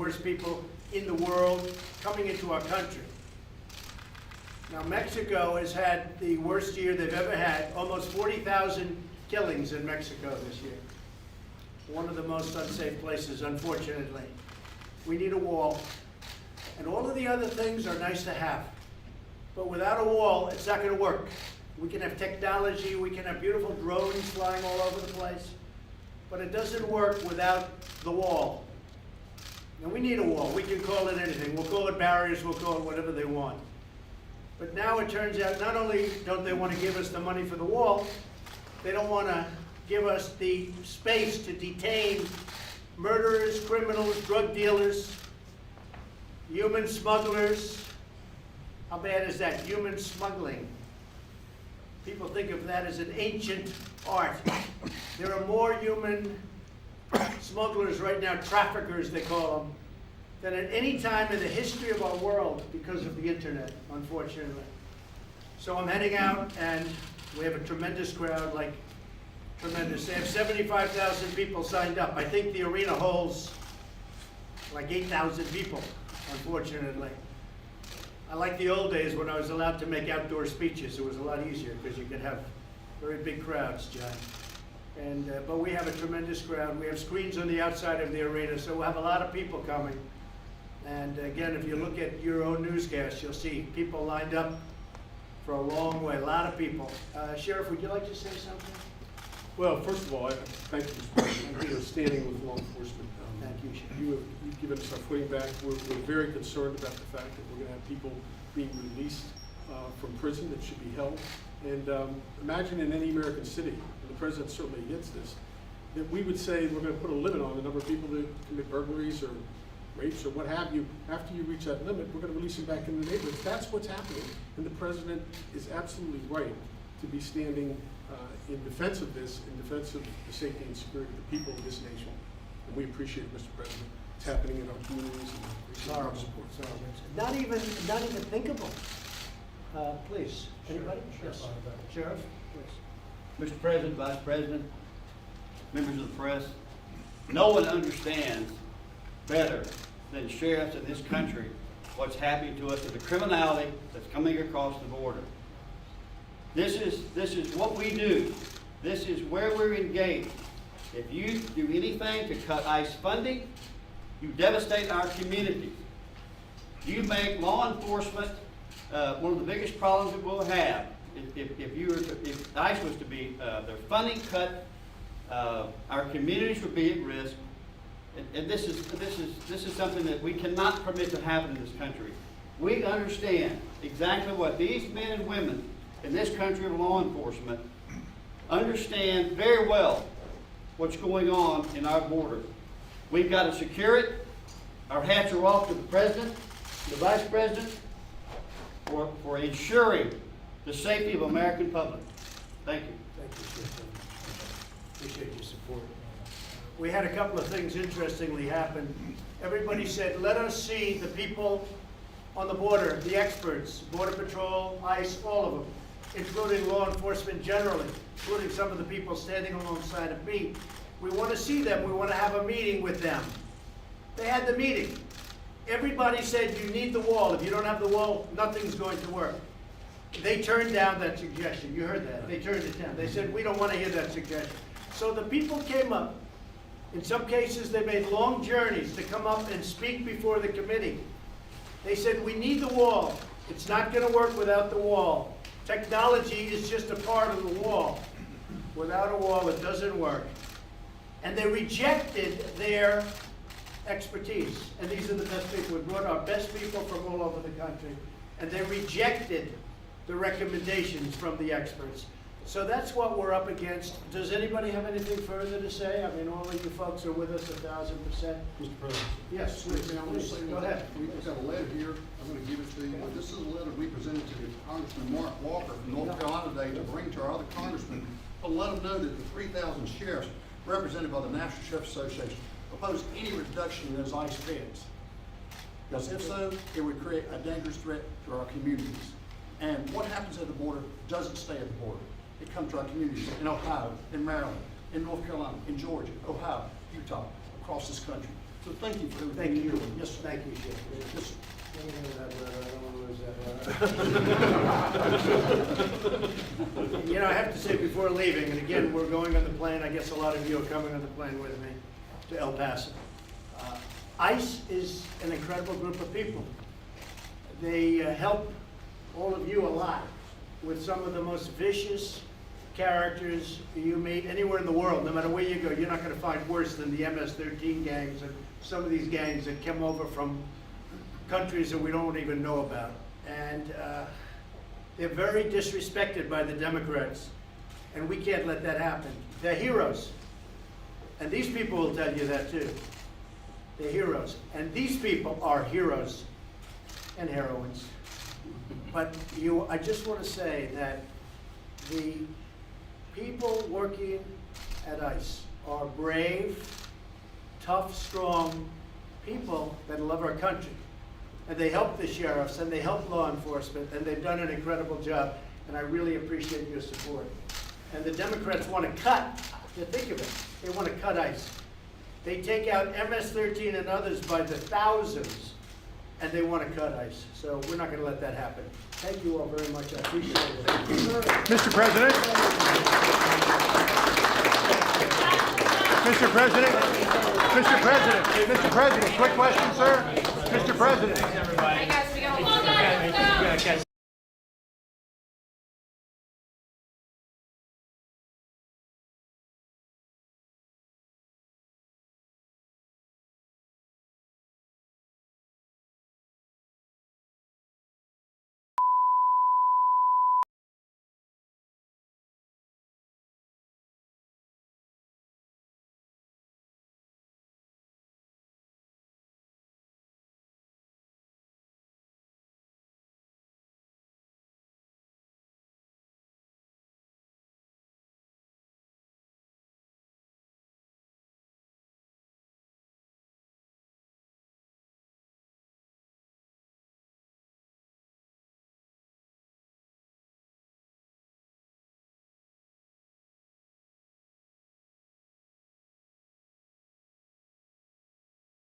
worst people in the world coming into our country. Now, Mexico has had the worst year they've ever had, almost 40,000 killings in Mexico this year. One of the most unsafe places, unfortunately. We need a wall. And all of the other things are nice to have. But without a wall, it's not going to work. We can have technology, we can have beautiful drones flying all over the place, but it doesn't work without the wall. And we need a wall. We can call it anything. We'll call it barriers, we'll call it whatever they want. But now it turns out not only don't they want to give us the money for the wall, they don't want to give us the space to detain murderers, criminals, drug dealers, human smugglers. How bad is that? Human smuggling. People think of that as an ancient art. There are more human smugglers right now, traffickers they call them, than at any time in the history of our world because of the internet, unfortunately. So I'm heading out and we have a tremendous crowd, like tremendous. They have 75,000 people signed up. I think the arena holds like 8,000 people, unfortunately. I like the old days when I was allowed to make outdoor speeches. It was a lot easier because you could have very big crowds, John. And but we have a tremendous crowd. We have screens on the outside of the arena, so we'll have a lot of people coming. And again, if you look at your own newscast, you'll see people lined up for a long way, a lot of people. Sheriff, would you like to say something? Well, first of all, I thank you, Mr. President, for standing with law enforcement. Thank you, Sheriff. You've given us our footing back. We're very concerned about the fact that we're going to have people being released from prison that should be held. And imagine in any American city, and the President certainly gets this, that we would say we're going to put a limit on the number of people that commit burglaries or rapes or what have you. After you reach that limit, we're going to release them back into the neighborhoods. That's what's happening. And the President is absolutely right to be standing in defense of this, in defense of the safety and security of the people of this nation. And we appreciate it, Mr. President. It's happening in our communities and we appreciate our support. Not even thinkable. Please, anybody? Yes. Sheriff, please. Mr. President, Vice President, members of the press, no one understands better than sheriffs in this country what's happening to us with the criminality that's coming across the border. This is what we do. This is where we're engaged. If you do anything to cut ICE funding, you devastate our communities. You make law enforcement one of the biggest problems that we'll have. If ICE was to be their funding cut, our communities would be at risk. And this is something that we cannot permit to happen in this country. We understand exactly what these men and women in this country of law enforcement understand very well what's going on in our border. We've got to secure it. Our hats are off to the President, the Vice President, for ensuring the safety of American public. Thank you. Thank you, Sheriff. Appreciate your support. We had a couple of things interestingly happen. Everybody said, let us see the people on the border, the experts, Border Patrol, ICE, all of them, including law enforcement generally, including some of the people standing alongside of me. We want to see them. We want to have a meeting with them. They had the meeting. Everybody said you need the wall. If you don't have the wall, nothing's going to work. They turned down that suggestion. You heard that. They turned it down. They said, we don't want to hear that suggestion. So the people came up. In some cases, they made long journeys to come up and speak before the committee. They said, we need the wall. It's not going to work without the wall. Technology is just a part of the wall. Without a wall, it doesn't work. And they rejected their expertise. And these are the best people. We brought our best people from all over the country. And they rejected the recommendations from the experts. So that's what we're up against. Does anybody have anything further to say? I mean, all of you folks are with us 1,000%. Mr. President. Yes, please. Go ahead. We've got a letter here. I'm going to give it to you. This is a letter we presented to Congressman Mark Walker from North Carolina today to bring to our other congressmen to let them know that the 3,000 sheriffs represented by the National Sheriff Association oppose any reduction in those ICE feds. Because if so, it would create a dangerous threat to our communities. And what happens at the border doesn't stay at the border. It comes to our communities in Ohio, in Maryland, in North Carolina, in Georgia, Ohio, Utah, across this country. So thank you for Thank everything you. you're doing. Yes, sir. Thank you, Sheriff. Just- I don't want to lose that. You know, I have to say before leaving, and again, we're going on the plane, I guess a lot of you are coming on the plane with me to El Paso. ICE is an incredible group of people. They help all of you a lot with some of the most vicious characters you meet anywhere in the world. No matter where you go, you're not going to find worse than the MS-13 gangs and some of these gangs that come over from countries that we don't even know about. And they're very disrespected by the Democrats, and we can't let that happen. They're heroes, and these people will tell you that too. They're heroes, and these people are heroes and heroines. But I just want to say that the people working at ICE are brave, tough, strong people that love our country. And they help the sheriffs, and they help law enforcement, and they've done an incredible job, and I really appreciate your support. And the Democrats want to cut, think of it, they want to cut ICE. They take out MS-13 and others by the thousands, and they want to cut ICE. So we're not going to let that happen. Thank you all very much. I appreciate it. Mr. President? Mr. President? Mr. President? Mr. President, quick question, sir. Mr. President? Hey guys, we got a